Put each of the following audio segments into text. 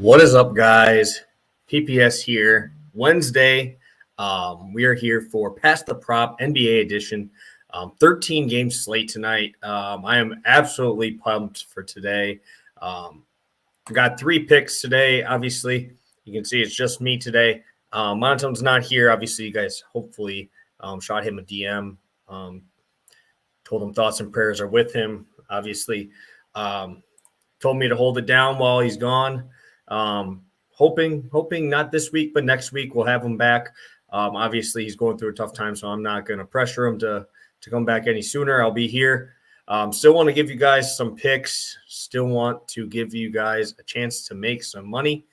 What is up, guys? PPS here. Wednesday, we are here for Past the Prop NBA edition. 13-game slate tonight. I am absolutely pumped for today. Got 3 picks today. Obviously, you can see it's just me today. Monotone's not here. Obviously, you guys hopefully shot him a DM. Told him thoughts and prayers are with him. Obviously, told me to hold it down while he's gone. Hoping not this week, but next week we'll have him back. Obviously, he's going through a tough time, so I'm not going to pressure him to come back any sooner. I'll be here. Still want to give you guys some picks. Still want to give you guys a chance to make some money.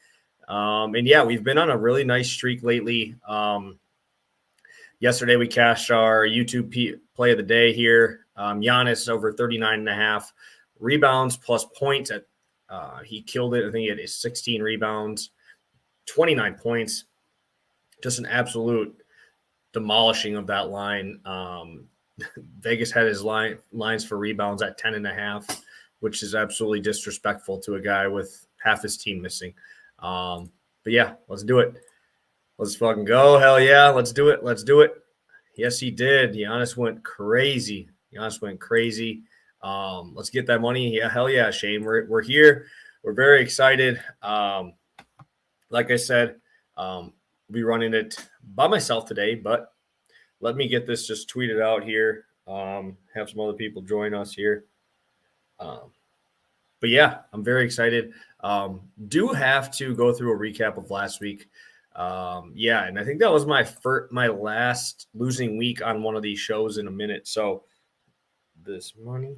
And yeah, we've been on a really nice streak lately. Yesterday we cashed our YouTube play of the day here. Giannis over 39.5 rebounds plus points at he killed it. I think he had 16 rebounds, 29 points. Just an absolute demolishing of that line. Vegas had his lines for rebounds at 10.5, which is absolutely disrespectful to a guy with half his team missing. But yeah, let's do it. Let's fucking go. Hell yeah, let's do it. Let's do it. Yes, he did. Giannis went crazy. Let's get that money. Yeah, hell yeah, Shane. We're here. We're very excited. Like I said, I'll be running it by myself today, but let me get this just tweeted out here. Have some other people join us here. But yeah, I'm very excited. Do have to go through a recap of last week. Yeah, and I think that was my last losing week on one of these shows in a minute. So this money.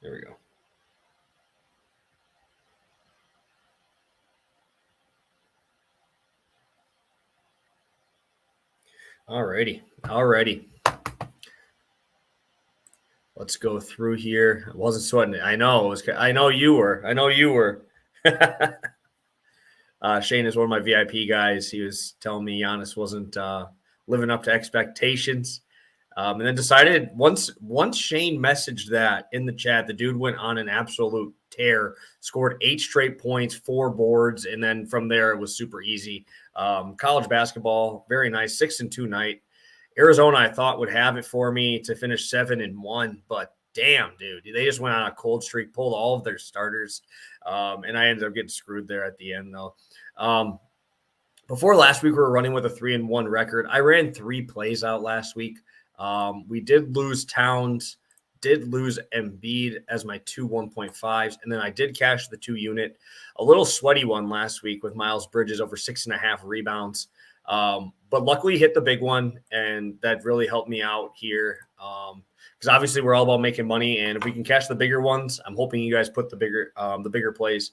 There we go. Alrighty. Let's go through here. I wasn't sweating it. I know you were. Shane is one of my VIP guys. He was telling me Giannis wasn't living up to expectations. And then decided once Shane messaged that in the chat, the dude went on an absolute tear, scored 8 straight points, 4 boards, and then from there it was super easy. College basketball, very nice, 6-2 night. Arizona, I thought, would have it for me to finish 7-1, but damn, dude, they just went on a cold streak, pulled all of their starters, and I ended up getting screwed there at the end, though. Before last week, we were running with a 3-1 record. I ran 3 plays out last week. We did lose Towns, did lose Embiid as my 2 1.5s, and then I did cash the 2 unit. A little sweaty one last week with Miles Bridges over 6.5 rebounds. But luckily hit the big one, and that really helped me out here. Because obviously we're all about making money, and if we can cash the bigger ones, I'm hoping you guys put the bigger plays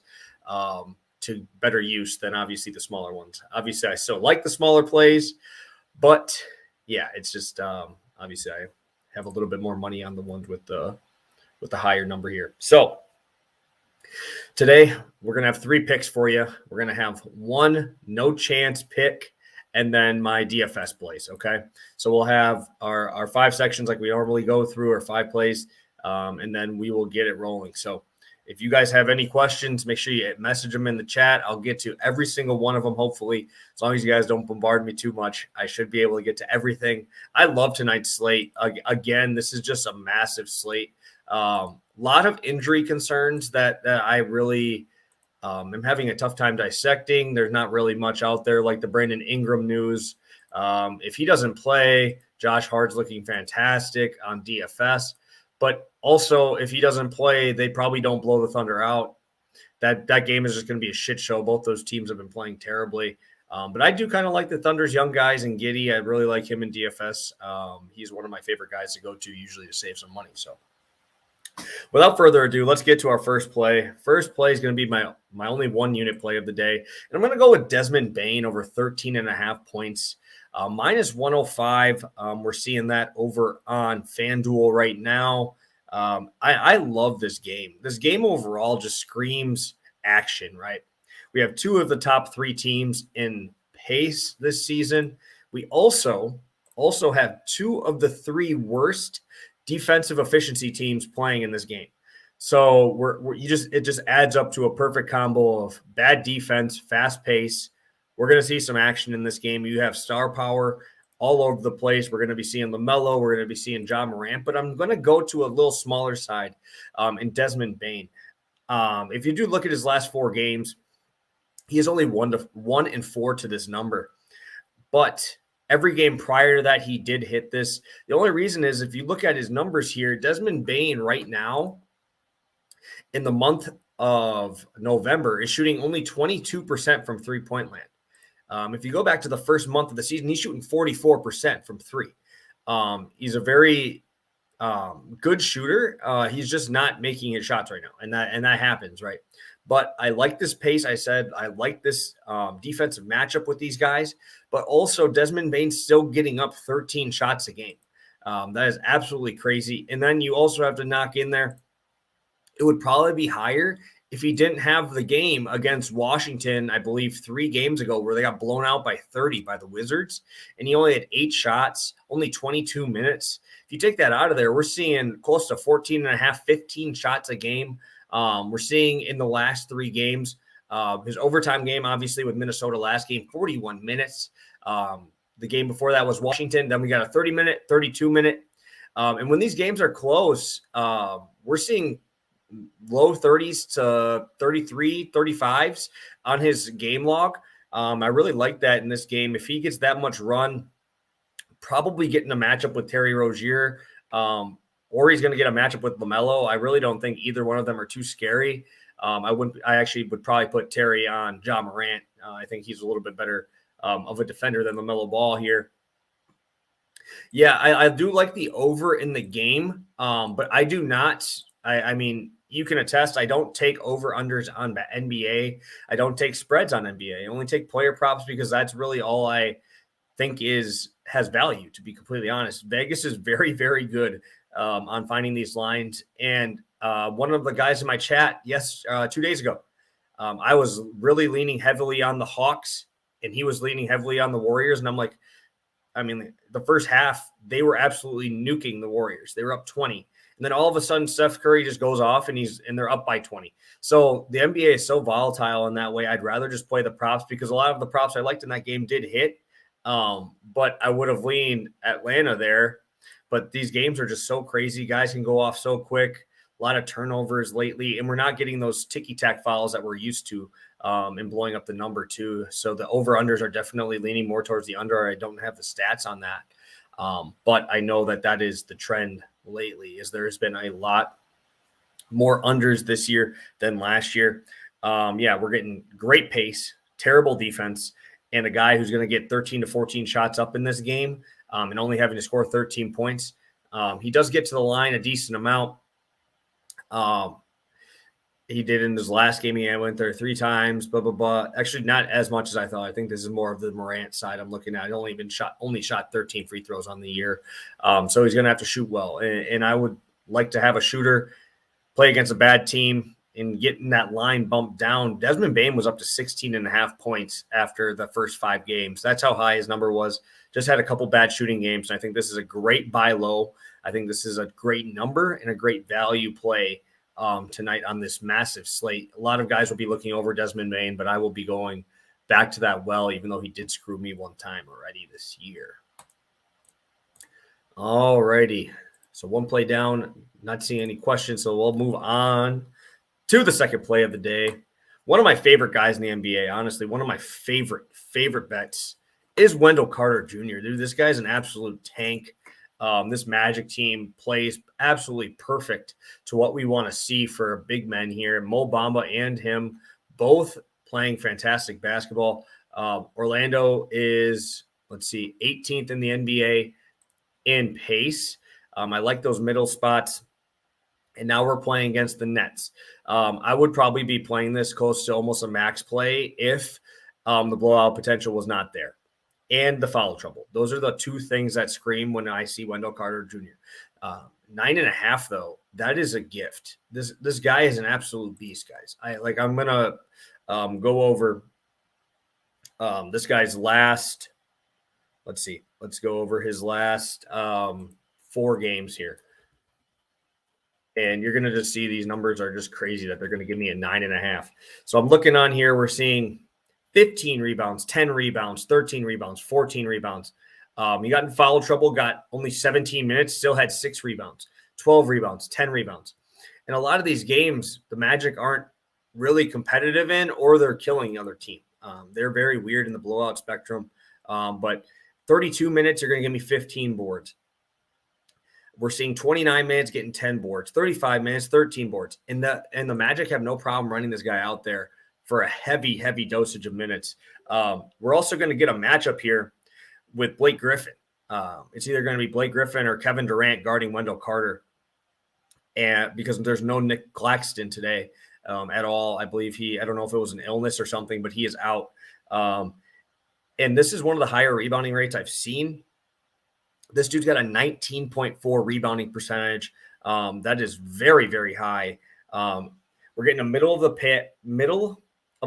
to better use than obviously the smaller ones. Obviously, I still like the smaller plays, but yeah, it's just obviously I have a little bit more money on the ones with the higher number here. So today we're gonna have 3 picks for you. We're gonna have 1 no chance pick, and then my DFS plays. Okay, so we'll have our 5 sections like we normally go through, our 5 plays, and then we will get it rolling. So if you guys have any questions, make sure you message them in the chat. I'll get to every single one of them, hopefully. As long as you guys don't bombard me too much, I should be able to get to everything. I love tonight's slate. Again, this is just a massive slate. Lot of injury concerns that I really am having a tough time dissecting. There's not really much out there like the Brandon Ingram news. If he doesn't play, Josh Hart's looking fantastic on DFS. But also, if he doesn't play, they probably don't blow the Thunder out. That game is just going to be a shit show. Both those teams have been playing terribly. But I do kind of like the Thunder's young guys and Giddey. I really like him in DFS. He's one of my favorite guys to go to usually to save some money. So without further ado, let's get to our first play. First play is going to be my only 1 unit play of the day. And I'm going to go with Desmond Bane over 13.5 points. Minus 105. We're seeing that over on FanDuel right now. I love this game. This game overall just screams action, right? We have 2 of the top 3 teams in pace this season. We also also have 2 of the 3 worst defensive efficiency teams playing in this game. So it just adds up to a perfect combo of bad defense, fast pace. We're going to see some action in this game. You have star power all over the place. We're going to be seeing LaMelo. We're going to be seeing Ja Morant. But I'm going to go to a little smaller side in Desmond Bane. If you do look at his last 4 games, he is only 1-4 to this number. But every game prior to that, he did hit this. The only reason is if you look at his numbers here, Desmond Bane right now in the month of November is shooting only 22% from three-point land. If you go back to the first month of the season, he's shooting 44% from 3. He's a very good shooter. He's just not making his shots right now, and that happens, right? But I like this pace. I said I like this defensive matchup with these guys, but also Desmond Bane's still getting up 13 shots a game. That is absolutely crazy. And then you also have to knock in there, it would probably be higher if he didn't have the game against Washington, I believe 3 games ago, where they got blown out by 30 by the Wizards, and he only had 8 shots, only 22 minutes. If you take that out of there, we're seeing close to 14 and a half, 15 shots a game. We're seeing in the last 3 games, his overtime game, obviously with Minnesota last game, 41 minutes. The game before that was Washington. Then we got a 30-minute, 32-minute. And when these games are close, we're seeing low 30s to 33, 35s on his game log. I really like that in this game. If he gets that much run, probably getting a matchup with Terry Rozier, or he's going to get a matchup with LaMelo. I really don't think either one of them are too scary. I actually would probably put Terry on Ja Morant. I think he's a little bit better of a defender than LaMelo Ball here. Yeah, I do like the over in the game, but I do not. I mean, you can attest, I don't take over-unders on NBA. I don't take spreads on NBA. I only take player props because that's really all I think has value, to be completely honest. Vegas is very, very good on finding these lines. And one of the guys in my chat, 2 days ago, I was really leaning heavily on the Hawks, and he was leaning heavily on the Warriors. And I'm like, I mean, the first half, they were absolutely nuking the Warriors. They were up 20. And then all of a sudden, Steph Curry just goes off and they're up by 20. So the NBA is so volatile in that way. I'd rather just play the props because a lot of the props I liked in that game did hit. But I would have leaned Atlanta there. But these games are just so crazy. Guys can go off so quick. A lot of turnovers lately. And we're not getting those ticky-tack fouls that we're used to and blowing up the number too. So the over-unders are definitely leaning more towards the under. I don't have the stats on that. But I know that is the trend lately, is there's been a lot more unders this year than last year. We're getting great pace, terrible defense, and a guy who's going to get 13 to 14 shots up in this game and only having to score 13 points. He does get to the line a decent amount. He did in his last game. He went there 3 times, blah, blah, blah. Actually, not as much as I thought. I think this is more of the Morant side I'm looking at. He only shot 13 free throws on the year. So he's going to have to shoot well. And I would like to have a shooter play against a bad team and getting that line bumped down. Desmond Bane was up to 16.5 points after the first 5 games. That's how high his number was. Just had a couple bad shooting games. And I think this is a great buy low. I think this is a great number and a great value play tonight on this massive slate. A lot of guys will be looking over Desmond Bane, but I will be going back to that well, even though he did screw me one time already this year. All righty. So one play down, not seeing any questions. So we'll move on to the second play of the day. One of my favorite guys in the NBA, honestly, one of my favorite bets is Wendell Carter Jr. Dude, this guy's an absolute tank. This Magic team plays absolutely perfect to what we want to see for big men here. Mo Bamba and him both playing fantastic basketball. Orlando is, 18th in the NBA in pace. I like those middle spots. And now we're playing against the Nets. I would probably be playing this close to almost a max play if the blowout potential was not there. And the foul trouble. Those are the 2 things that scream when I see Wendell Carter Jr. 9.5, though, that is a gift. This guy is an absolute beast, guys. I'm gonna go over this guy's last Let's see. Let's go over his last 4 games here. And you're going to just see these numbers are just crazy that they're going to give me a 9.5. So I'm looking on here. We're seeing 15 rebounds, 10 rebounds, 13 rebounds, 14 rebounds. He got in foul trouble, got only 17 minutes, still had 6 rebounds, 12 rebounds, 10 rebounds. And a lot of these games, the Magic aren't really competitive in, or they're killing the other team. They're very weird in the blowout spectrum. But 32 minutes, you're going to give me 15 boards. We're seeing 29 minutes getting 10 boards, 35 minutes, 13 boards. And the Magic have no problem running this guy out there for a heavy, heavy dosage of minutes. We're also going to get a matchup here with Blake Griffin. It's either going to be Blake Griffin or Kevin Durant guarding Wendell Carter. And because there's no Nick Claxton today at all. I believe I don't know if it was an illness or something, but he is out. And this is one of the higher rebounding rates I've seen. This dude's got a 19.4 rebounding percentage. That is very, very high. We're getting a middle of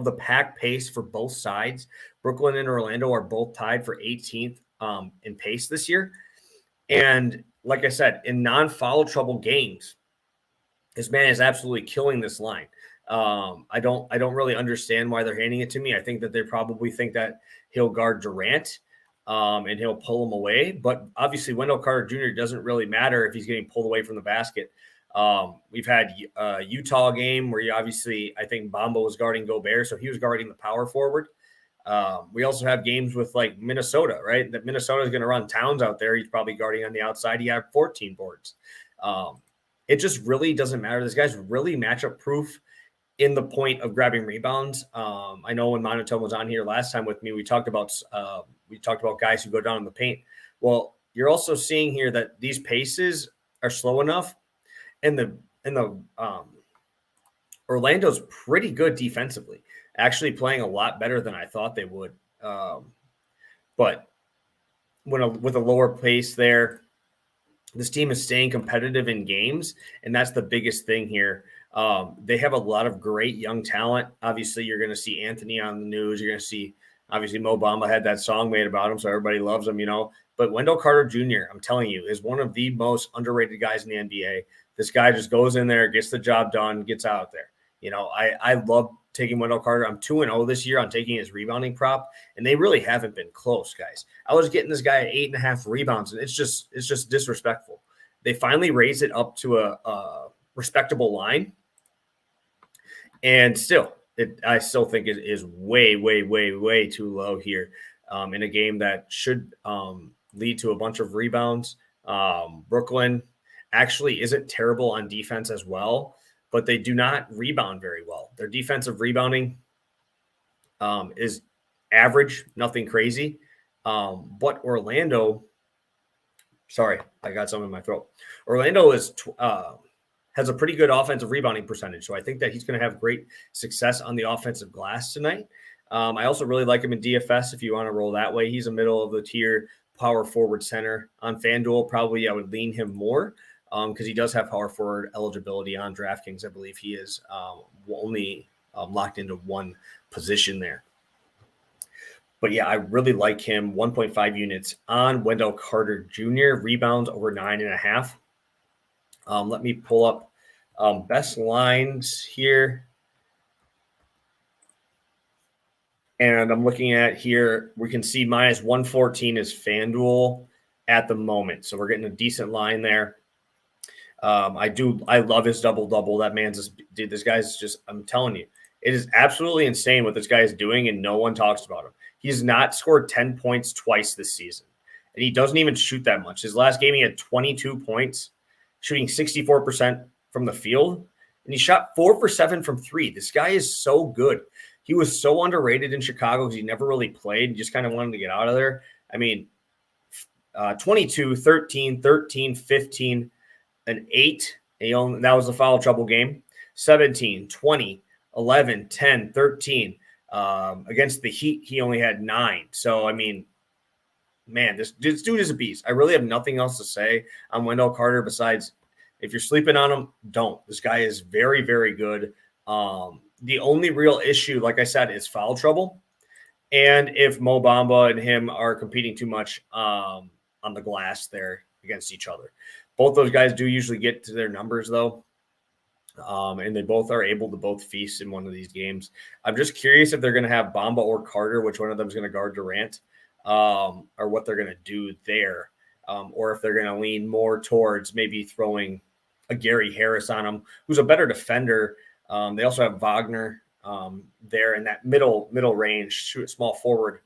the pack pace for both sides. Brooklyn and Orlando are both tied for 18th in pace this year. And like I said, in non-foul trouble games, this man is absolutely killing this line. I don't really understand why they're handing it to me. I think that they probably think that he'll guard Durant. And he'll pull him away. But obviously, Wendell Carter Jr. doesn't really matter if he's getting pulled away from the basket. We've had a Utah game where I think Bamba was guarding Gobert, so he was guarding the power forward. We also have games with like Minnesota, right? That Minnesota is going to run Towns out there. He's probably guarding on the outside. He had 14 boards. It just really doesn't matter. This guy's really matchup proof in the point of grabbing rebounds. I know when Monotone was on here last time with me, we talked about guys who go down in the paint. Well, you're also seeing here that these paces are slow enough, and the Orlando's pretty good defensively, actually playing a lot better than I thought they would. But with a lower pace there, this team is staying competitive in games, and that's the biggest thing here. They have a lot of great young talent. Obviously, you're going to see Anthony on the news. You're going to see, obviously, Mo Bamba had that song made about him, so everybody loves him, But Wendell Carter Jr., I'm telling you, is one of the most underrated guys in the NBA. This guy just goes in there, gets the job done, gets out there. I love taking Wendell Carter. I'm 2-0 this year on taking his rebounding prop, and they really haven't been close, guys. I was getting this guy at 8.5 rebounds, and it's just disrespectful. They finally raised it up to a respectable line. And I still think it is way, way, way, way too low here in a game that should lead to a bunch of rebounds. Brooklyn actually isn't terrible on defense as well, but they do not rebound very well. Their defensive rebounding is average, nothing crazy. But Orlando, sorry, I got something in my throat. Orlando has a pretty good offensive rebounding percentage. So I think that he's going to have great success on the offensive glass tonight. I also really like him in DFS if you want to roll that way. He's a middle of the tier power forward center. On FanDuel, probably I would lean him more because he does have power forward eligibility on DraftKings. I believe he is only locked into one position there. But yeah, I really like him. 1.5 units on Wendell Carter Jr. Rebounds over 9.5. Let me pull up best lines here. And I'm looking at here, we can see minus 114 is FanDuel at the moment. So we're getting a decent line there. I love his double-double. That man's dude, this guy's just, I'm telling you, it is absolutely insane what this guy is doing, and no one talks about him. He's not scored 10 points twice this season, and he doesn't even shoot that much. His last game, he had 22 points, shooting 64% from the field, and he shot 4 for 7 from 3. This guy is so good. He was so underrated in Chicago because he never really played. He just kind of wanted to get out of there. I mean, 22, 13, 13, 15, an 8. That was the foul trouble game. 17, 20, 11, 10, 13. Against the Heat, he only had 9. So, I mean, man, this dude is a beast. I really have nothing else to say on Wendell Carter besides if you're sleeping on him, don't. This guy is very, very good. The only real issue, like I said, is foul trouble. and if Mo Bamba and him are competing too much on the glass there against each other. Both those guys do usually get to their numbers, though. And they both are able to both feast in one of these games. I'm just curious if they're going to have Bamba or Carter, which one of them is going to guard Durant, or what they're going to do there, or if they're going to lean more towards maybe throwing a Gary Harris on him, who's a better defender. They also have Wagner there in that middle range, small forward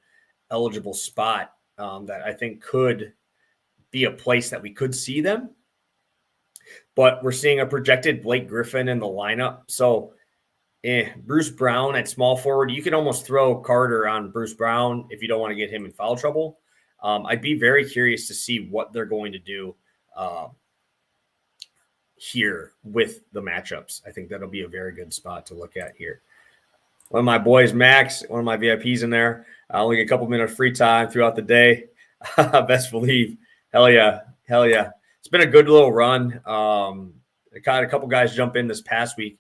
eligible spot that I think could be a place that we could see them. But we're seeing a projected Blake Griffin in the lineup. So Bruce Brown at small forward, you can almost throw Carter on Bruce Brown if you don't want to get him in foul trouble. I'd be very curious to see what they're going to do here with the matchups. I think that'll be a very good spot to look at here. One of my boys, Max, one of my VIPs in there. I only get a couple minutes of free time throughout the day. Best believe. Hell yeah. It's been a good little run. I caught a couple guys jump in this past week,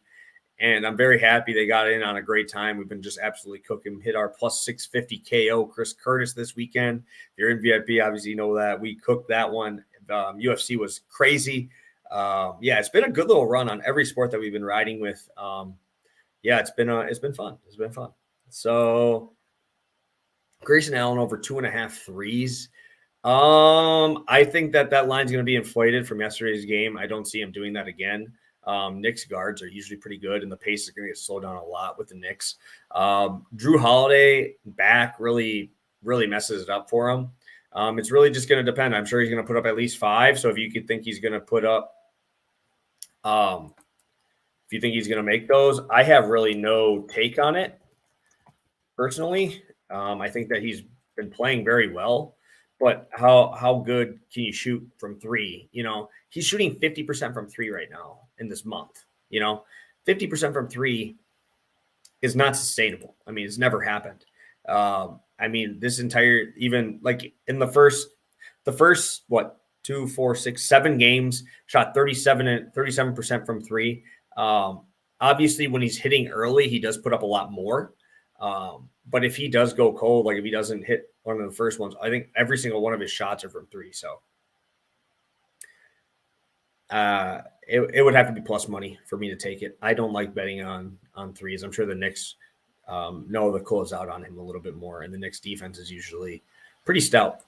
and I'm very happy they got in on a great time. We've been just absolutely cooking. Hit our plus 650 KO Chris Curtis this weekend. If you're in VIP, obviously you know that. We cooked that one. UFC was crazy. It's been a good little run on every sport that we've been riding with. It's been fun. It's been fun. So Grayson Allen over 2.5 threes. I think that line's going to be inflated from yesterday's game. I don't see him doing that again. Knicks guards are usually pretty good, and the pace is going to get slowed down a lot with the Knicks. Drew Holiday back really, really messes it up for him. It's really just going to depend. I'm sure he's going to put up at least 5. So if you could think he's going to put up, if you think he's going to make those, I have really no take on it personally. I think that he's been playing very well. But how good can you shoot from 3? You know, he's shooting 50% from 3 right now in this month. You know, 50% from 3 is not sustainable. I mean, it's never happened. This entire, even like in the first 2, 4, 6, 7 games, shot 37% from 3. Obviously, when he's hitting early, he does put up a lot more. But if he does go cold, like if he doesn't hit one of the first ones, I think every single one of his shots are from 3. So it would have to be plus money for me to take it. I don't like betting on threes. I'm sure the Knicks know the close out on him a little bit more, and the Knicks defense is usually pretty stout.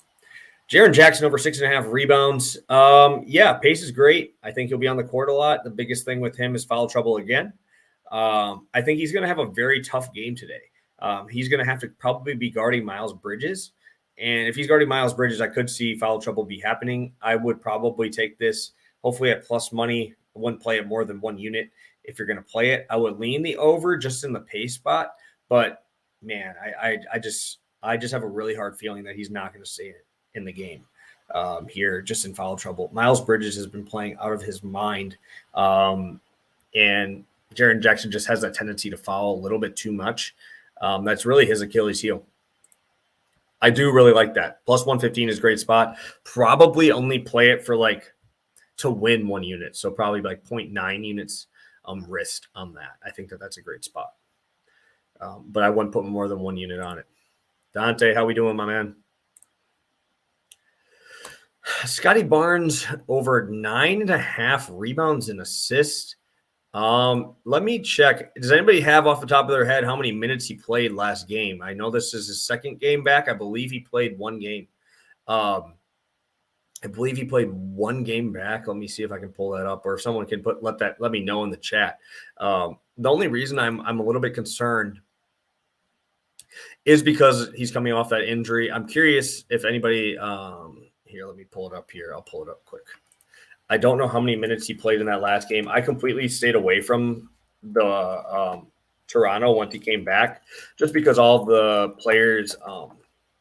Jaren Jackson over 6.5 rebounds. Pace is great. I think he'll be on the court a lot. The biggest thing with him is foul trouble again. I think he's going to have a very tough game today. He's going to have to probably be guarding Miles Bridges. And if he's guarding Miles Bridges, I could see foul trouble be happening. I would probably take this, hopefully at plus money. I wouldn't play it more than 1 unit if you're going to play it. I would lean the over just in the pace spot. But, man, I just have a really hard feeling that he's not going to stay it in the game here, just in foul trouble. Miles Bridges has been playing out of his mind. And Jaren Jackson just has that tendency to foul a little bit too much. That's really his Achilles heel. I do really like that. Plus 115 is a great spot. Probably only play it for to win 1 unit. So probably 0.9 units risk on that. I think that's a great spot. But I wouldn't put more than 1 unit on it. Dante, how we doing, my man? Scotty Barnes over 9.5 rebounds and assists. Let me check. Does anybody have off the top of their head how many minutes he played last game? I know this is his 2nd game back. I believe he played 1 game. I believe he played 1 game back. Let me see if I can pull that up, or if someone can let me know in the chat. The only reason I'm a little bit concerned is because he's coming off that injury. I'm curious if anybody here, let me pull it up here. I'll pull it up quick. I don't know how many minutes he played in that last game. I completely stayed away from the Toronto once he came back, just because all the players'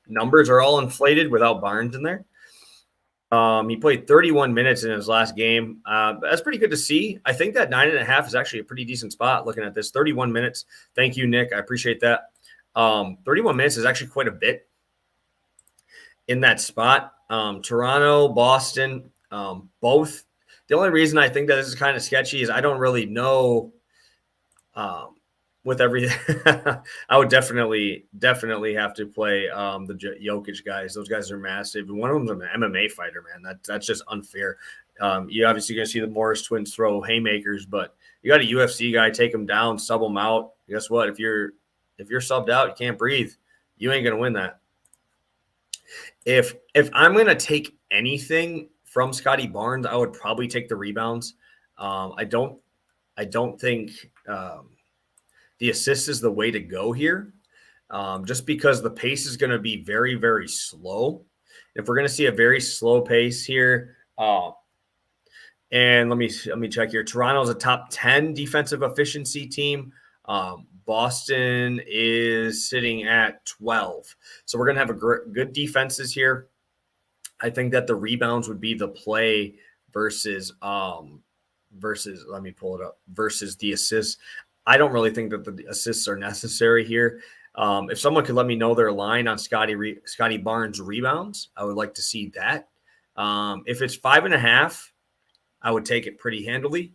numbers are all inflated without Barnes in there. He played 31 minutes in his last game. That's pretty good to see. I think that 9.5 is actually a pretty decent spot looking at this. 31 minutes. Thank you, Nick. I appreciate that. 31 minutes is actually quite a bit in that spot. Toronto, Boston, both. The only reason I think that this is kind of sketchy is I don't really know with everything, I would definitely have to play the Jokic guys. Those guys are massive. And one of them's an MMA fighter, man. That's just unfair. You obviously going to see the Morris twins throw haymakers, but you got a UFC guy, take him down, sub him out. Guess what? If you're subbed out, you can't breathe. You ain't going to win that. If I'm going to take anything from Scotty Barnes, I would probably take the rebounds. I don't think the assist is the way to go here, just because the pace is going to be very, very slow. If we're going to see a very slow pace here, and let me check here. Toronto's a top 10 defensive efficiency team. Boston is sitting at 12. So we're going to have good defenses here. I think that the rebounds would be the play versus let me pull it up, versus the assists. I don't really think that the assists are necessary here. If someone could let me know their line on Scotty Barnes rebounds, I would like to see that. If it's 5.5, I would take it pretty handily.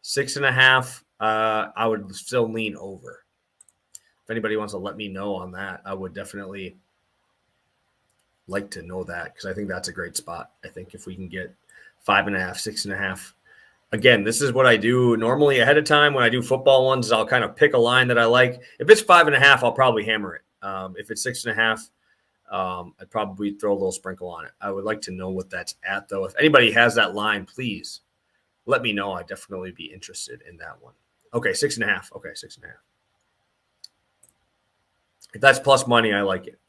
6.5, I would still lean over. If anybody wants to let me know on that, I would definitely like to know that, because I think that's a great spot. I think if we can get 5.5, 6.5. Again, this is what I do normally ahead of time when I do football ones. I'll kind of pick a line that I like. If it's 5.5, I'll probably hammer it. If it's 6.5, I'd probably throw a little sprinkle on it. I would like to know what that's at, though. If anybody has that line, please let me know. I'd definitely be interested in that one. Okay, 6.5. Okay, 6.5. If that's plus money, I like it.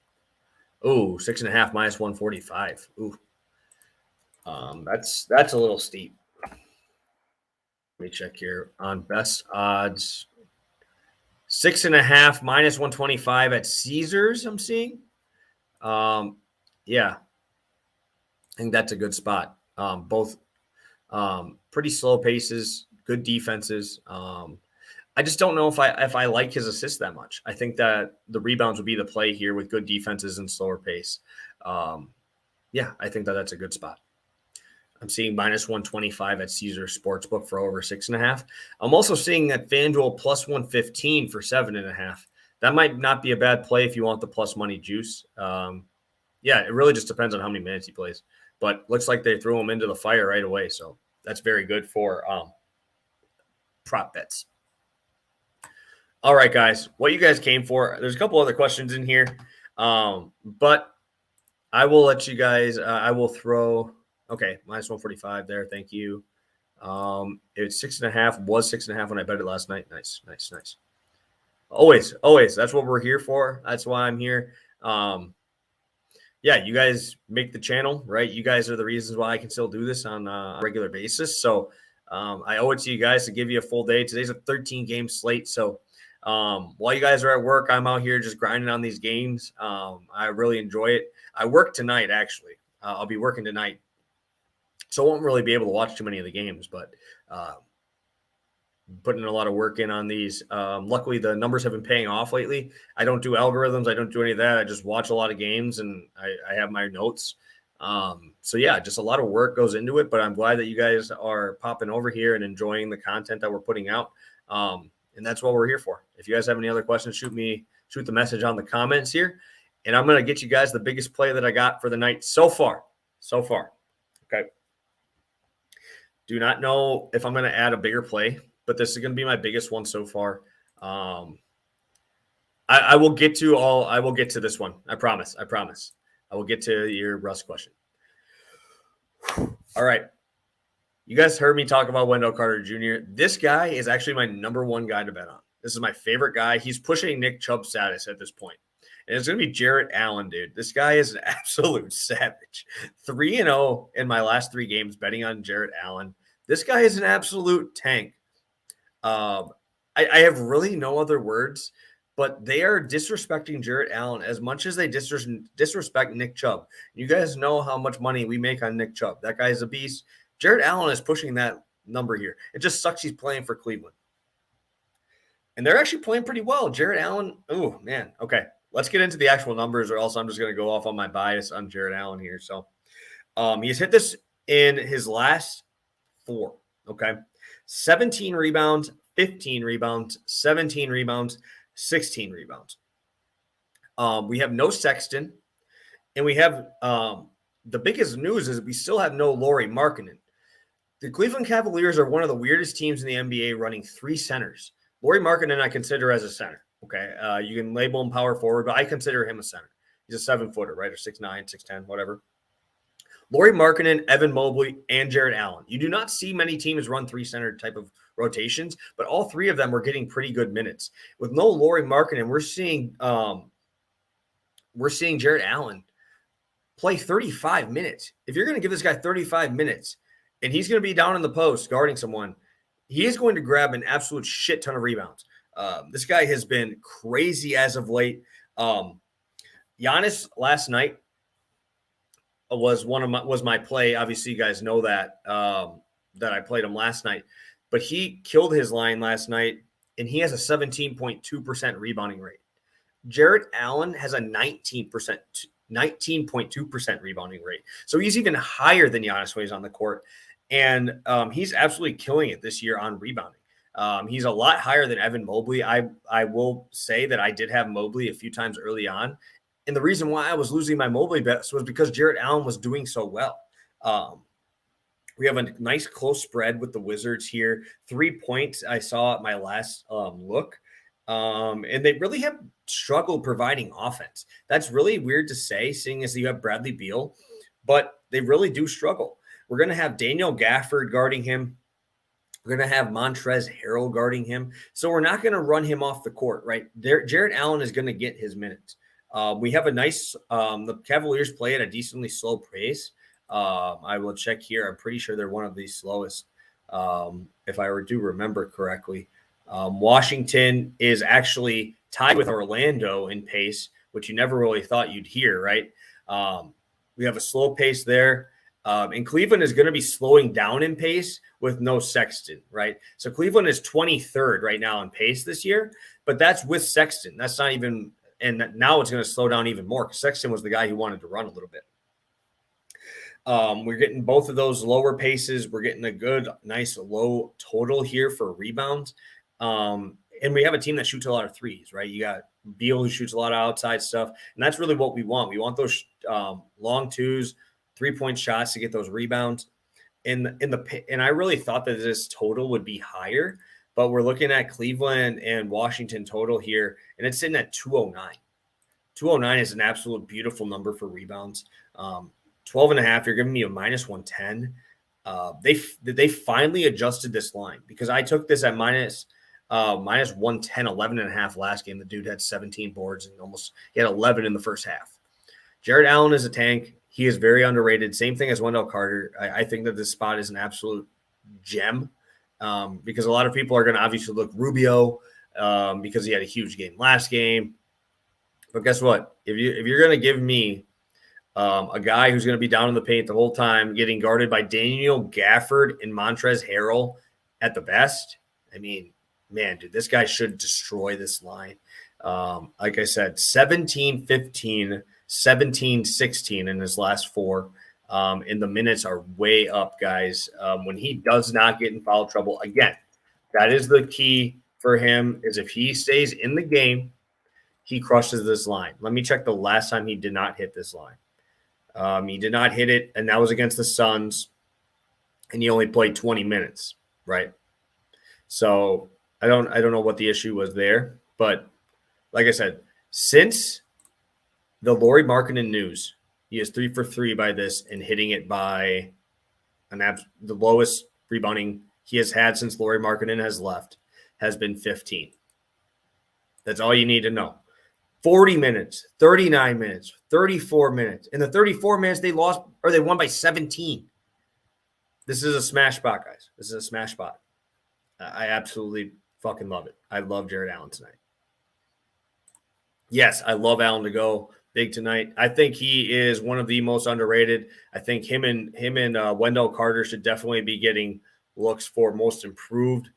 Ooh, 6.5 minus 145. Ooh, that's a little steep. Let me check here on best odds. 6.5 minus 125 at Caesars, I'm seeing. Yeah, I think that's a good spot. Both pretty slow paces, good defenses. I just don't know if I like his assist that much. I think that the rebounds would be the play here with good defenses and slower pace. Yeah, I think that's a good spot. I'm seeing minus 125 at Caesar Sportsbook for over 6.5. I'm also seeing at FanDuel plus 115 for 7.5. That might not be a bad play if you want the plus money juice. Yeah, it really just depends on how many minutes he plays. But looks like they threw him into the fire right away. So that's very good for prop bets. All right, guys, what you guys came for. There's a couple other questions in here. But I will let you guys, I will throw, okay, minus 145 there. Thank you. It's 6.5, was 6.5 when I bet it last night. Nice. Always. That's what we're here for. That's why I'm here. Yeah, you guys make the channel, right? You guys are the reasons why I can still do this on a regular basis. So I owe it to you guys to give you a full day. Today's a 13-game slate. So while you guys are at work, I'm out here just grinding on these games. I really enjoy it. I work tonight, actually. I'll be working tonight. So I won't really be able to watch too many of the games, but putting a lot of work in on these. Luckily, the numbers have been paying off lately. I don't do algorithms. I don't do any of that. I just watch a lot of games, and I have my notes. So, yeah, just a lot of work goes into it, but I'm glad that you guys are popping over here and enjoying the content that we're putting out. And that's what we're here for. If you guys have any other questions, shoot the message on the comments here. And I'm going to get you guys the biggest play that I got for the night so far. Okay. Do not know if I'm going to add a bigger play, but this is going to be my biggest one so far. I will get to this one. I promise. I will get to your Russ question. All right. You guys heard me talk about Wendell Carter Jr. This guy is actually my number one guy to bet on. This is my favorite guy. He's pushing Nick Chubb status at this point. And it's going to be Jarrett Allen, dude. This guy is an absolute savage. 3-0 in my last 3 games betting on Jarrett Allen. This guy is an absolute tank. I have really no other words, but they are disrespecting Jarrett Allen as much as they disrespect Nick Chubb. You guys know how much money we make on Nick Chubb. That guy is a beast. Jarrett Allen is pushing that number here. It just sucks he's playing for Cleveland. And they're actually playing pretty well. Jarrett Allen, oh, man. Okay, let's get into the actual numbers, or else I'm just going to go off on my bias on Jarrett Allen here. So he's hit this in his last 4, okay? 17 rebounds, 15 rebounds, 17 rebounds, 16 rebounds. We have no Sexton, and we have the biggest news is we still have no Lauri Markkanen. The Cleveland Cavaliers are one of the weirdest teams in the NBA running three centers. Lauri Markkanen I consider as a center. Okay, you can label him power forward, but I consider him a center. He's a 7-footer, right? Or 6'9", 6'10", whatever. Lauri Markkanen, Evan Mobley, and Jarrett Allen. You do not see many teams run three-center type of rotations, but all three of them were getting pretty good minutes. With no Lauri Markkanen, we're seeing Jarrett Allen play 35 minutes. If you're going to give this guy 35 minutes and he's going to be down in the post guarding someone, he is going to grab an absolute shit ton of rebounds. This guy has been crazy as of late. Giannis last night was my play. Obviously, you guys know that I played him last night, but he killed his line last night, and he has a 17.2% rebounding rate. Jarrett Allen has a 19.2% rebounding rate. So he's even higher than Giannis when he's on the court. And he's absolutely killing it this year on rebounding. He's a lot higher than Evan Mobley. I will say that I did have Mobley a few times early on. And the reason why I was losing my Mobley bets was because Jarrett Allen was doing so well. We have a nice close spread with the Wizards here. 3 points I saw at my last look. And they really have struggled providing offense. That's really weird to say, seeing as you have Bradley Beal, but they really do struggle. We're going to have Daniel Gafford guarding him. We're going to have Montrezl Harrell guarding him. So we're not going to run him off the court, right? Jarrett Allen is going to get his minutes. We have a nice the Cavaliers play at a decently slow pace. I will check here. I'm pretty sure they're one of the slowest, if I do remember correctly. Washington is actually tied with Orlando in pace, which you never really thought you'd hear, right? We have a slow pace there. And Cleveland is going to be slowing down in pace with no Sexton, right? So Cleveland is 23rd right now in pace this year, but that's with Sexton. That's not even – and now it's going to slow down even more because Sexton was the guy who wanted to run a little bit. We're getting both of those lower paces. We're getting a good, nice low total here for rebounds. And we have a team that shoots a lot of threes, right? You got Beal who shoots a lot of outside stuff, and that's really what we want. We want those long twos, 3-point shots to get those rebounds. And I really thought that this total would be higher, but we're looking at Cleveland and Washington total here, and it's sitting at 209. 209 is an absolute beautiful number for rebounds. 12.5, you're giving me a minus 110. They finally adjusted this line because I took this at minus 110, 11.5 last game. The dude had 17 boards and he had 11 in the first half. Jarrett Allen is a tank. He is very underrated. Same thing as Wendell Carter. I think that this spot is an absolute gem because a lot of people are going to obviously look Rubio because he had a huge game last game. But guess what? If you're going to give me a guy who's going to be down in the paint the whole time, getting guarded by Daniel Gafford and Montrezl Harrell at the best, I mean, man, dude, this guy should destroy this line. Like I said, 17-15, 17-16 in his last four. And the minutes are way up, guys. When he does not get in foul trouble, again, that is the key for him is if he stays in the game, he crushes this line. Let me check the last time he did not hit this line. He did not hit it, and that was against the Suns, and he only played 20 minutes, right? So I don't know what the issue was there, but like I said, since the Lauri Markkanen news, he is 3 for 3 by this and hitting it by the lowest rebounding he has had since Lauri Markkanen has left has been 15. That's all you need to know. 40 minutes, 39 minutes, 34 minutes. In the 34 minutes, they won by 17. This is a smash spot, guys. This is a smash spot. I absolutely fucking love it. I love Jarrett Allen tonight. Yes, I love Allen to go big tonight. I think he is one of the most underrated. I think him and Wendell Carter should definitely be getting looks for most improved.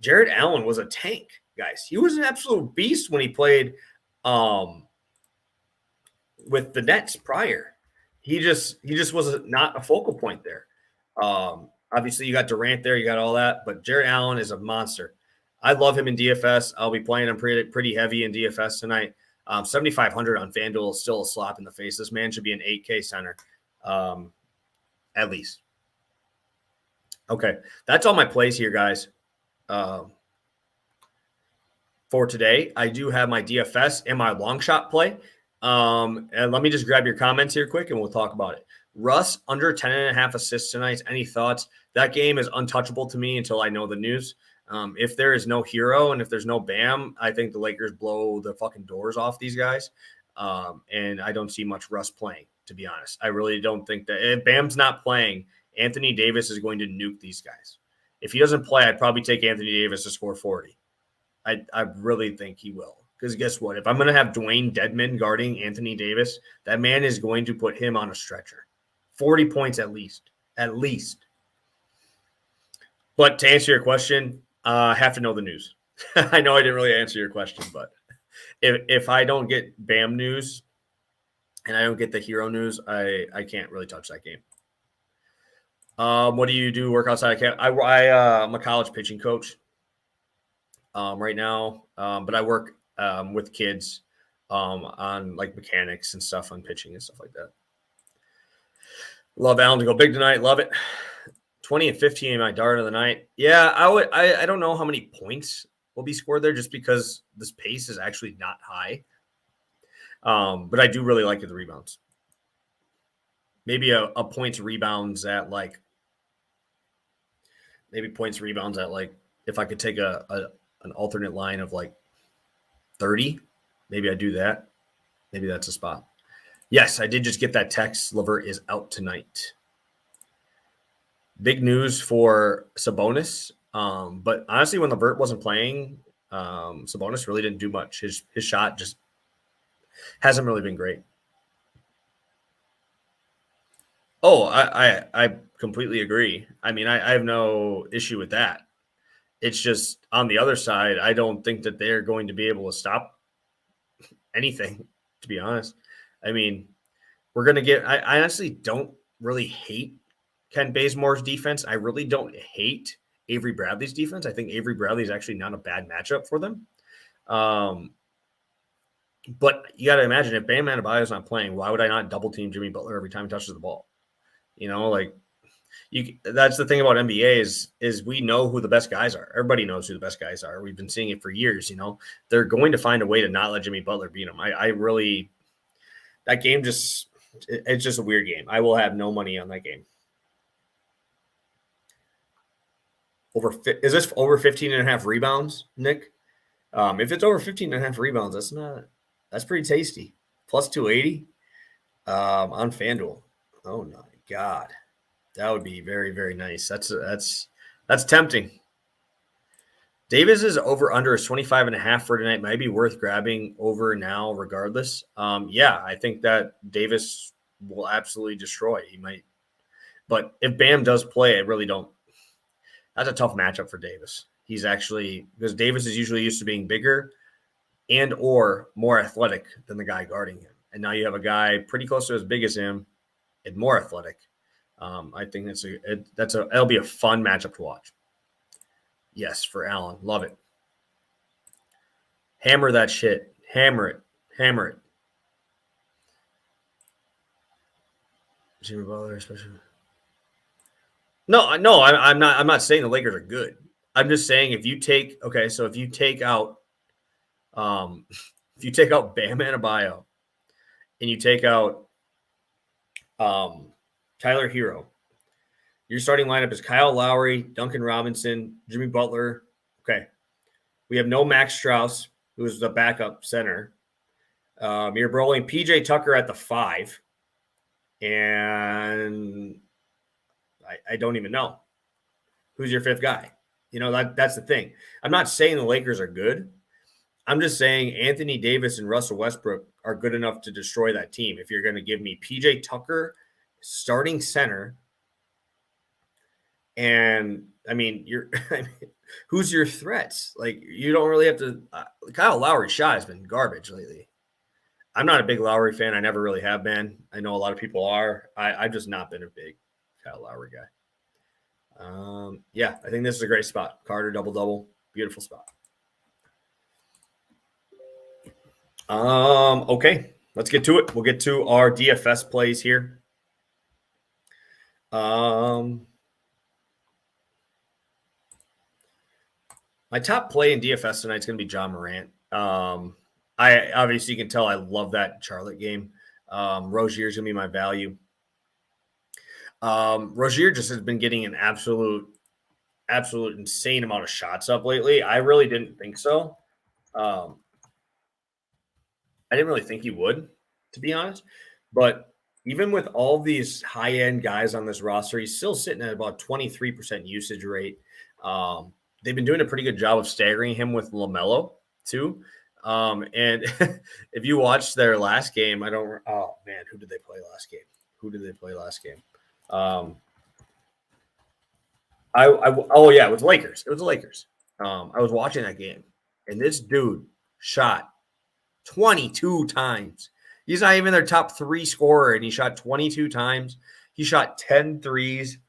Jarrett Allen was a tank, guys. He was an absolute beast when he played with the Nets prior. He just was not a focal point there. Obviously, you got Durant there, you got all that, but Jarrett Allen is a monster. I love him in DFS. I'll be playing him pretty heavy in DFS tonight. 7,500 on FanDuel is still a slap in the face. This man should be an 8K center, at least. Okay, that's all my plays here, guys. For today, I do have my DFS and my long shot play. And let me just grab your comments here quick, and we'll talk about it. Russ, under 10.5 assists tonight. Any thoughts? That game is untouchable to me until I know the news. If there is no hero and if there's no Bam, I think the Lakers blow the fucking doors off these guys. And I don't see much Russ playing, to be honest. I really don't think that if Bam's not playing, Anthony Davis is going to nuke these guys. If he doesn't play, I'd probably take Anthony Davis to score 40. I really think he will. Because guess what? If I'm going to have Dwayne Dedmon guarding Anthony Davis, that man is going to put him on a stretcher. 40 points at least. At least. But to answer your question, I have to know the news. I know I didn't really answer your question, but if I don't get Bam news and I don't get the hero news, I can't really touch that game. What do you do? Work outside of camp? I'm a college pitching coach right now, but I work with kids on like mechanics and stuff on pitching and stuff like that. Love Allen to go big tonight. Love it. 20 and 15 in my dart of the night. Yeah, I don't know how many points will be scored there just because this pace is actually not high. But I do really like the rebounds. Maybe a points rebounds at like if I could take an alternate line of like 30, maybe I do that. Maybe that's a spot. Yes, I did just get that text. LeVert is out tonight. Big news for Sabonis. But honestly, when LeVert wasn't playing, Sabonis really didn't do much. His shot just hasn't really been great. Oh, I completely agree. I mean, I have no issue with that. It's just on the other side, I don't think that they're going to be able to stop anything, to be honest. I mean, we're going to get – I honestly don't really hate Ken Bazemore's defense. I really don't hate Avery Bradley's defense. I think Avery Bradley is actually not a bad matchup for them. But you got to imagine if Bam Adebayo is not playing, why would I not double team Jimmy Butler every time he touches the ball? You know, like that's the thing about NBA is we know who the best guys are. Everybody knows who the best guys are. We've been seeing it for years. You know, they're going to find a way to not let Jimmy Butler beat him. I really that game it's just a weird game. I will have no money on that game. Is this over 15.5 rebounds, Nick? If it's over 15.5 rebounds, that's pretty tasty. Plus 280 on FanDuel. Oh my God. That would be very, very nice. That's tempting. Davis's over under is 25.5 for tonight. Might be worth grabbing over now regardless. Yeah, I think that Davis will absolutely destroy. He might. But if Bam does play, I really don't. That's a tough matchup for Davis. He's actually – because Davis is usually used to being bigger and or more athletic than the guy guarding him. And now you have a guy pretty close to as big as him and more athletic. I think it'll be a fun matchup to watch. Yes, for Allen. Love it. Hammer that shit. Hammer it. Hammer it. Jimmy Butler, especially. No, I'm not saying the Lakers are good. I'm just saying if you take out Bam Adebayo and you take out Tyler Hero, your starting lineup is Kyle Lowry, Duncan Robinson, Jimmy Butler. Okay. We have no Max Strus, who is the backup center. You're rolling PJ Tucker at the 5. And I don't even know. Who's your 5th guy? You know, that's the thing. I'm not saying the Lakers are good. I'm just saying Anthony Davis and Russell Westbrook are good enough to destroy that team. If you're going to give me PJ Tucker starting center, and I mean, who's your threats? Like, you don't really have to. Kyle Lowry's shot has been garbage lately. I'm not a big Lowry fan. I never really have been. I know a lot of people are. I've just not been a big Kyle Lowry guy. Yeah, I think this is a great spot. Carter double-double. Beautiful spot. Okay, let's get to it. We'll get to our DFS plays here. My top play in DFS tonight is going to be John Morant. I obviously, you can tell I love that Charlotte game. Rozier is going to be my value. Rozier just has been getting an absolute insane amount of shots up lately. I really didn't think so. I didn't really think he would, to be honest. But even with all these high end guys on this roster, he's still sitting at about 23% usage rate. They've been doing a pretty good job of staggering him with LaMelo too. And if you watched their last game, oh man, who did they play last game? Oh yeah, it was Lakers. It was the Lakers. I was watching that game, and this dude shot 22 times. He's not even their top 3 scorer, and he shot 22 times. He shot 10 threes.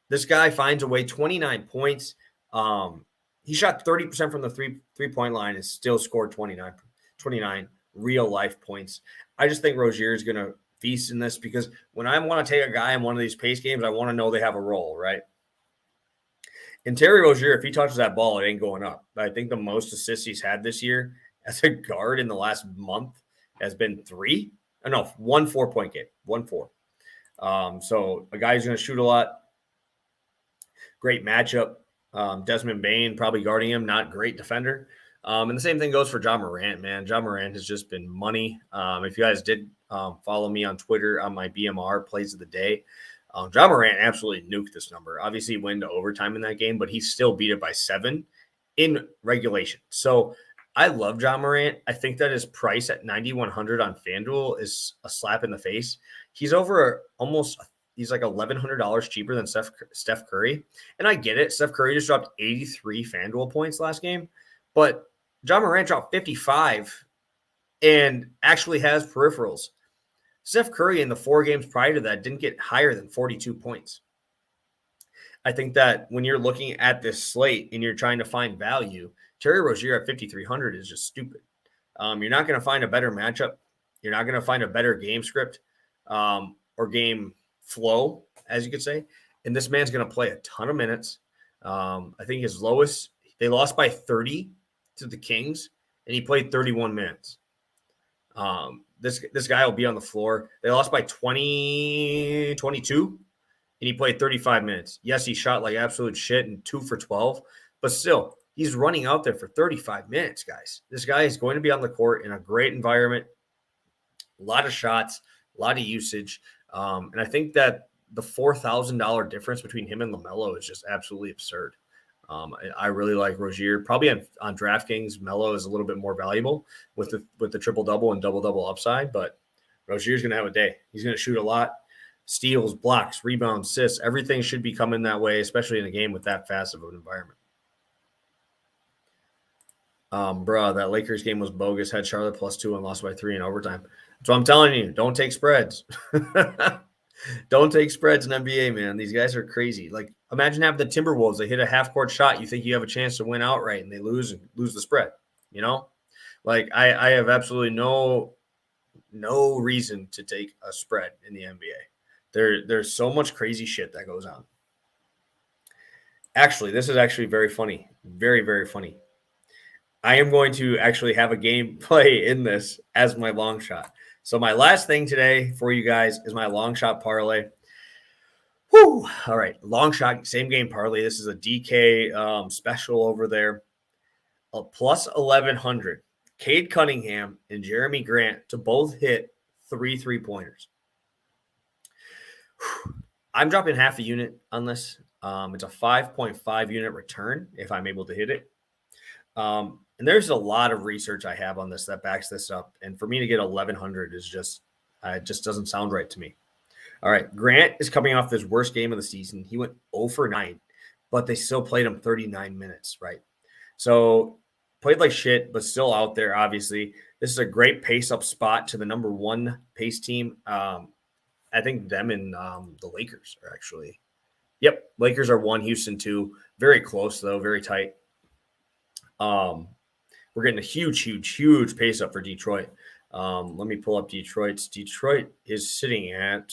This guy finds a way, 29 points. He shot 30% from the three-point line and still scored 29 real life points. I just think Rozier is going to feast in this because when I want to take a guy in one of these pace games, I want to know they have a role, right? And Terry Rozier, if he touches that ball, it ain't going up. I think the most assists he's had this year as a guard in the last month has been 3. No, 1 4-point game. 1-4. So a guy who's going to shoot a lot. Great matchup. Desmond Bane probably guarding him. Not great defender. And the same thing goes for John Morant, man. John Morant has just been money. If you guys did follow me on Twitter on my BMR plays of the day, John Morant absolutely nuked this number. Obviously, he went to overtime in that game, but he still beat it by 7 in regulation. So I love John Morant. I think that his price at 9,100 on FanDuel is a slap in the face. He's he's like $1,100 cheaper than Steph Curry. And I get it. Steph Curry just dropped 83 FanDuel points last game, but John Morant dropped 55 and actually has peripherals. Steph Curry in the 4 games prior to that didn't get higher than 42 points. I think that when you're looking at this slate and you're trying to find value, Terry Rozier at 5,300 is just stupid. You're not going to find a better matchup. You're not going to find a better game script or game flow, as you could say. And this man's going to play a ton of minutes. I think his lowest, they lost by 30 to the Kings, and he played 31 minutes. This guy will be on the floor. They lost by 22, and he played 35 minutes. Yes, he shot like absolute shit and 2 for 12, but still, he's running out there for 35 minutes, guys. This guy is going to be on the court in a great environment, a lot of shots, a lot of usage. And I think that the $4,000 difference between him and LaMelo is just absolutely absurd. I really like Rozier. Probably on DraftKings, Melo is a little bit more valuable with the triple-double and double-double upside, but Rozier's going to have a day. He's going to shoot a lot. Steals, blocks, rebounds, assists, everything should be coming that way, especially in a game with that fast of an environment. That Lakers game was bogus. Had Charlotte +2 and lost by 3 in overtime. So I'm telling you, don't take spreads. Don't take spreads in NBA, man. These guys are crazy. Like, imagine having the Timberwolves. They hit a half-court shot. You think you have a chance to win outright, and they lose the spread. You know, like I have absolutely no reason to take a spread in the NBA. There's so much crazy shit that goes on. Actually, this is actually very funny. Very, very funny. I am going to actually have a game play in this as my long shot. So my last thing today for you guys is my long shot parlay. Whew. All right, long shot, same game parlay. This is a DK special over there. A plus 1,100. Cade Cunningham and Jeremy Grant to both hit 3 3-pointers. I'm dropping half a unit on this. It's a 5.5 unit return if I'm able to hit it. And there's a lot of research I have on this that backs this up. And for me to get 1,100 is just, it just doesn't sound right to me. All right. Grant is coming off his worst game of the season. He went 0 for 9, but they still played him 39 minutes, right? So played like shit, but still out there, obviously. This is a great pace up spot to the number 1 pace team. I think them and the Lakers are actually. Yep. Lakers are 1, Houston 2. Very close, though. Very tight. we're getting a huge pace up for Detroit. Let me pull up Detroit's. Detroit is sitting at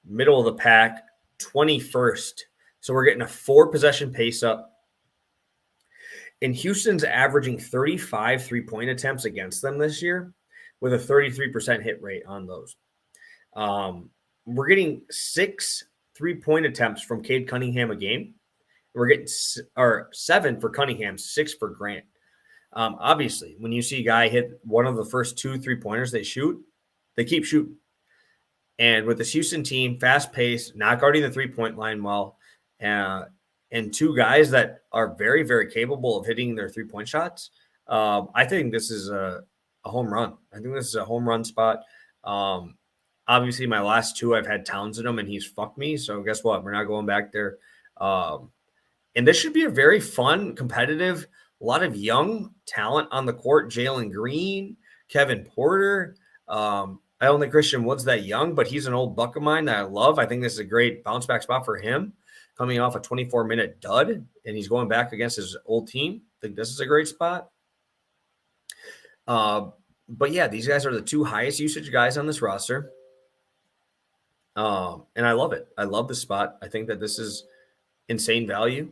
middle of the pack, 21st. So we're getting a 4-possession pace up. And Houston's averaging 35 3-point attempts against them this year with a 33% hit rate on those. We're getting 6 3-point attempts from Cade Cunningham a game. We're getting 7 for Cunningham, 6 for Grant. Obviously, when you see a guy hit one of the first 2 3-pointers they shoot, they keep shooting. And with this Houston team, fast pace, not guarding the 3-point line well, and 2 guys that are very, very capable of hitting their 3-point shots, I think this is a home run. I think this is a home run spot. Obviously, my last 2, I've had Towns in them, and he's fucked me. So guess what? We're not going back there. And this should be a very fun, competitive, a lot of young talent on the court. Jalen Green, Kevin Porter. I don't think Christian Wood's that young, but he's an old buck of mine that I love. I think this is a great bounce back spot for him, coming off a 24-minute dud, and he's going back against his old team. I think this is a great spot. But yeah, these guys are the 2 highest usage guys on this roster. And I love it. I love this spot. I think that this is insane value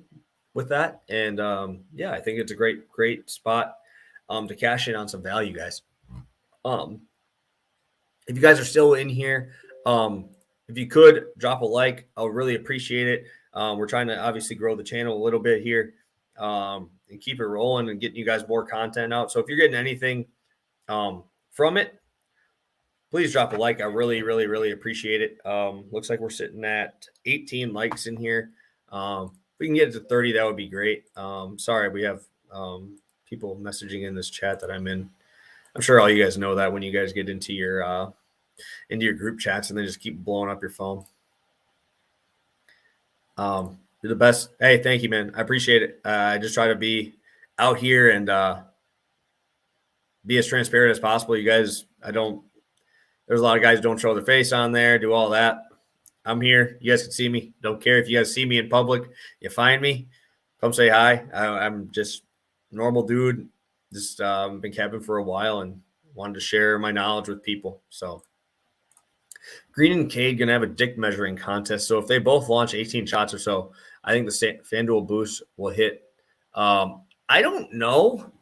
with that. And yeah, I think it's a great spot to cash in on some value, guys. If you guys are still in here, if you could drop a like, I'll really appreciate it. We're trying to obviously grow the channel a little bit here and keep it rolling and getting you guys more content out. So if you're getting anything from it, please drop a like. I really appreciate it. Looks like we're sitting at 18 likes in here. If we can get it to 30, that would be great. Sorry, we have people messaging in this chat that I'm in. I'm sure all you guys know that when you guys get into your group chats and then just keep blowing up your phone. You're the best. Hey, thank you, man. I appreciate it. I just try to be out here and be as transparent as possible. You guys, there's a lot of guys who don't show their face on there, do all that. I'm here. You guys can see me. Don't care if you guys see me in public. You find me, come say hi. I'm just a normal dude. Just been capping for a while and wanted to share my knowledge with people. So Green and Cade going to have a dick measuring contest. So if they both launch 18 shots or so, I think the FanDuel boost will hit. I don't know.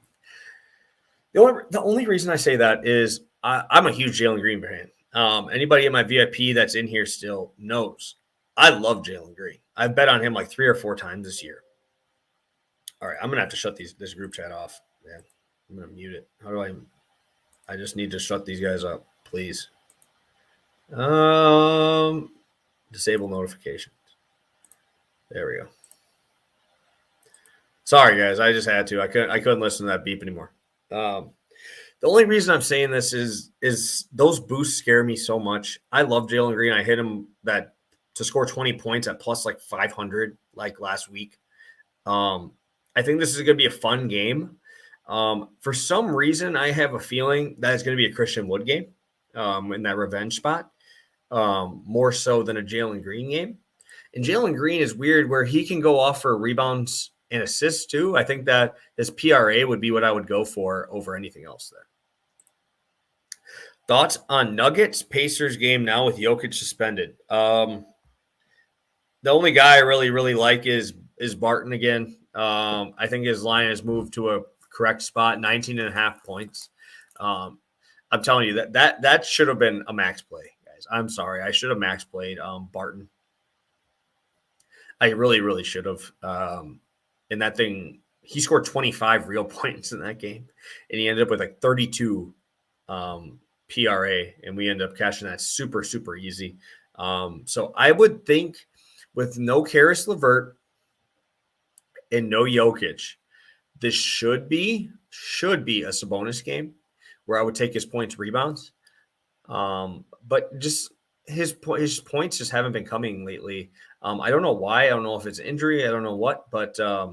The only reason I say that is I'm a huge Jalen Green fan. Anybody in my VIP that's in here still knows I love Jalen Green. I've bet on him like 3 or 4 times this year. All right, I'm going to have to shut this group chat off. Man, I'm going to mute it. How do I just need to shut these guys up, please. Disable notifications. There we go. Sorry, guys. I just had to. I couldn't listen to that beep anymore. The only reason I'm saying this is those boosts scare me so much. I love Jalen Green. I hit him to score 20 points at plus like 500 like last week. I think this is going to be a fun game. For some reason, I have a feeling that it's going to be a Christian Wood game in that revenge spot, more so than a Jalen Green game. And Jalen Green is weird where he can go off for rebounds and assists too. I think that his PRA would be what I would go for over anything else there. Thoughts on Nuggets Pacers game now with Jokic suspended? The only guy I really like is Barton again. I think his line has moved to a correct spot, 19.5 points. I'm telling you that should have been a max play, guys. I'm sorry. I should have max played Barton. I really should have. In that thing, he scored 25 real points in that game, and he ended up with like 32 PRA, and we ended up cashing that super easy. So I would think with no Karis LeVert and no Jokic, this should be a Sabonis game where I would take his points rebounds. But just his points just haven't been coming lately. I don't know why. I don't know if it's injury. I don't know what, but I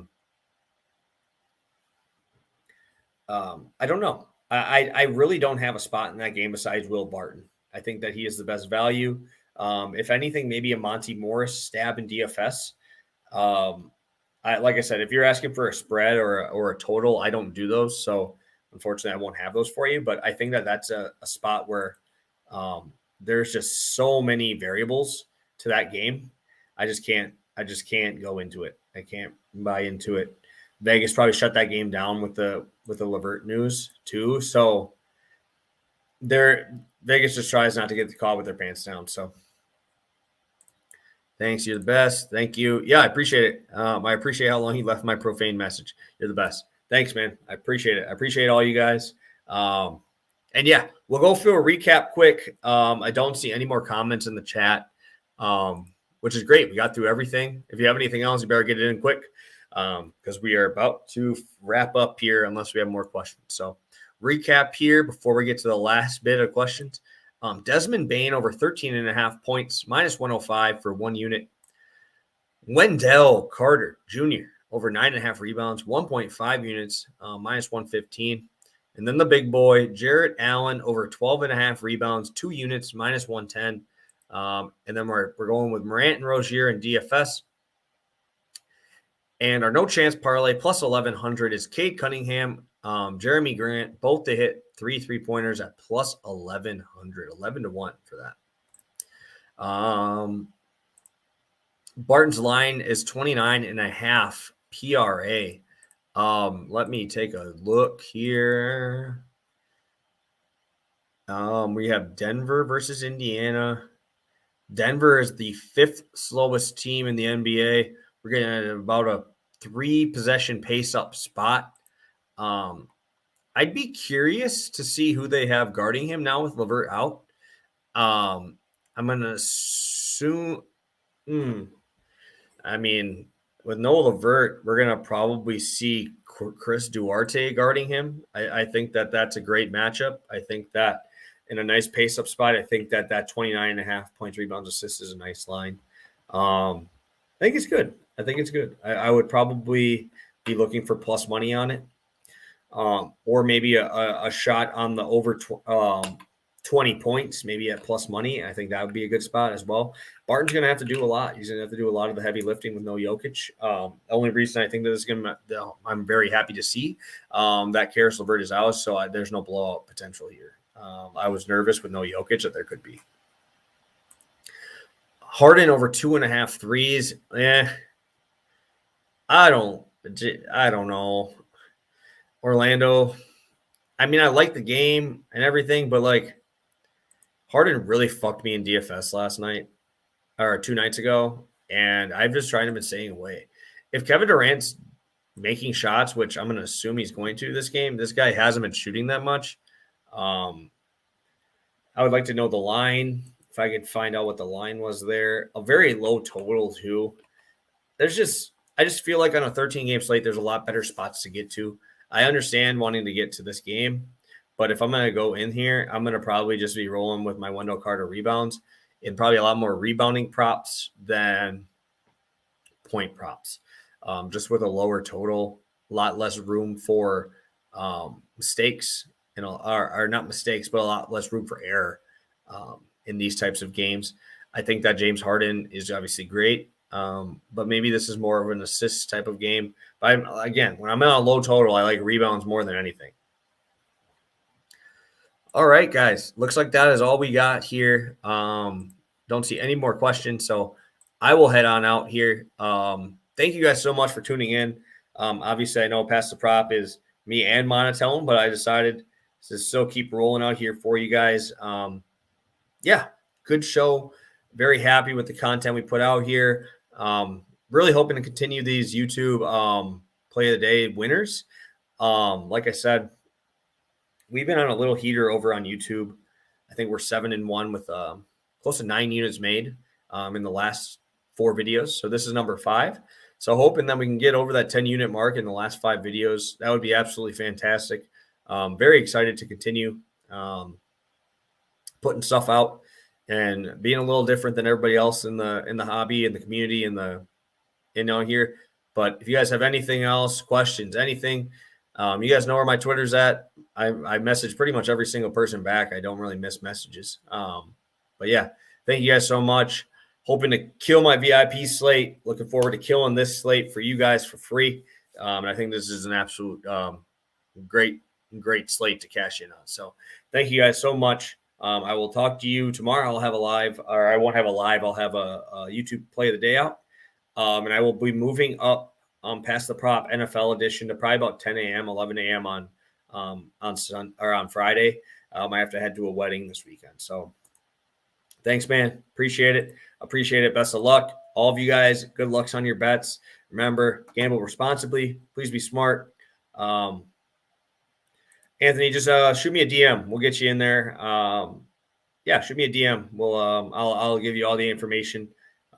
don't know. I really don't have a spot in that game besides Will Barton. I think that he is the best value. If anything, maybe a Monty Morris stab in DFS. like I said, if you're asking for a spread or a total, I don't do those. So unfortunately, I won't have those for you. But I think that that's a spot where there's just so many variables to that game. I just can't go into it. I can't buy into it. Vegas probably shut that game down with the Levert news too. So Vegas just tries not to get the call with their pants down. So thanks. You're the best. Thank you. Yeah, I appreciate it. I appreciate how long you left my profane message. You're the best. Thanks, man. I appreciate it. I appreciate all you guys. And yeah, we'll go through a recap quick. I don't see any more comments in the chat, which is great. We got through everything. If you have anything else, you better get it in quick because we are about to wrap up here unless we have more questions. So recap here before we get to the last bit of questions. Desmond Bane over 13.5 points, minus 105 for 1 unit. Wendell Carter Jr. over 9.5 rebounds, 1.5 units, minus 115. And then the big boy, Jarrett Allen, over 12.5 rebounds, 2 units, minus 110. And then we're going with Morant and Rozier and DFS. And our no chance parlay plus 1,100 is Cade Cunningham, Jeremy Grant, both to hit 3 3-pointers at plus 1,100, 11-1 for that. Barton's line is 29.5 PRA. Let me take a look here. We have Denver versus Indiana. Denver is the 5th slowest team in the NBA. We're getting at about a 3-possession pace-up spot. I'd be curious to see who they have guarding him now with Levert out. I'm going to assume I mean, with no Levert, we're going to probably see Chris Duarte guarding him. I think that that's a great matchup. I think that in a nice pace-up spot, I think that 29.5 points, rebounds, assists is a nice line. I think it's good. I would probably be looking for plus money on it, or maybe a shot on the over 20 points, maybe at plus money. I think that would be a good spot as well. Barton's going to have to do a lot. He's going to have to do a lot of the heavy lifting with no Jokic. The only reason I think that is going to, I'm very happy to see that Karis LeVert is out, so there's no blowout potential here. I was nervous with no Jokic that there could be. Harden over 2.5 threes. I don't know. Orlando. I mean, I like the game and everything, but like Harden really fucked me in DFS last night or 2 nights ago, and I've just tried to been staying away. If Kevin Durant's making shots, which I'm going to assume he's going to this game, this guy hasn't been shooting that much. I would like to know the line. If I could find out what the line was there. A very low total too. I just feel like on a 13-game slate, there's a lot better spots to get to. I understand wanting to get to this game, but if I'm going to go in here, I'm going to probably just be rolling with my Wendell Carter rebounds and probably a lot more rebounding props than point props. Just with a lower total, a lot less room for mistakes, or not mistakes, but a lot less room for error in these types of games. I think that James Harden is obviously great, but maybe this is more of an assist type of game. But again, when I'm on a low total, I like rebounds more than anything. All right, guys. Looks like that is all we got here. Don't see any more questions, so I will head on out here. Thank you guys so much for tuning in. Obviously, I know Pass the Prop is me and Monotone, but I decided to still keep rolling out here for you guys. Yeah, good show. Very happy with the content we put out here. Really hoping to continue these YouTube play of the day winners. Like I said, we've been on a little heater over on YouTube. I think we're 7-1 with close to 9 units made in the last 4 videos. So this is number 5. So hoping that we can get over that 10 unit mark in the last 5 videos. That would be absolutely fantastic. Very excited to continue putting stuff out and being a little different than everybody else in the hobby and the community and here. But if you guys have anything else, questions, anything, you guys know where my Twitter's at. I message pretty much every single person back. I don't really miss messages. But yeah, thank you guys so much. hoping to kill my VIP slate. Looking forward to killing this slate for you guys for free. And I think this is an absolute great slate to cash in on. So thank you guys so much. I will talk to you tomorrow. I'll have a live, or I won't have a live. I'll have a YouTube play of the day out. And I will be moving up past the prop NFL edition to probably about 10 a.m., 11 a.m. on Friday. I have to head to a wedding this weekend. So thanks, man. Appreciate it. Best of luck. All of you guys, good lucks on your bets. Remember, gamble responsibly. Please be smart. Anthony, just shoot me a DM. We'll get you in there. Shoot me a DM. We'll I'll give you all the information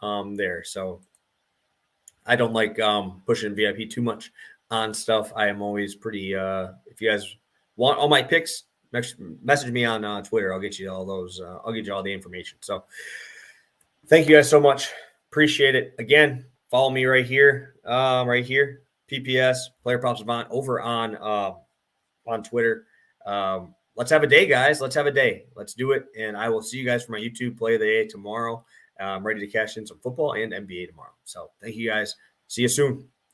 there. So I don't like pushing VIP too much on stuff. I am always pretty. If you guys want all my picks, message me on Twitter. I'll get you all those. I'll get you all the information. So thank you guys so much. Appreciate it. Again, follow me right here. PPS Player Props Savant over on Twitter. Let's have a day, guys. Let's have a day. Let's do it. And I will see you guys for my YouTube play of the day tomorrow. I'm ready to cash in some football and NBA tomorrow. So thank you guys. See you soon.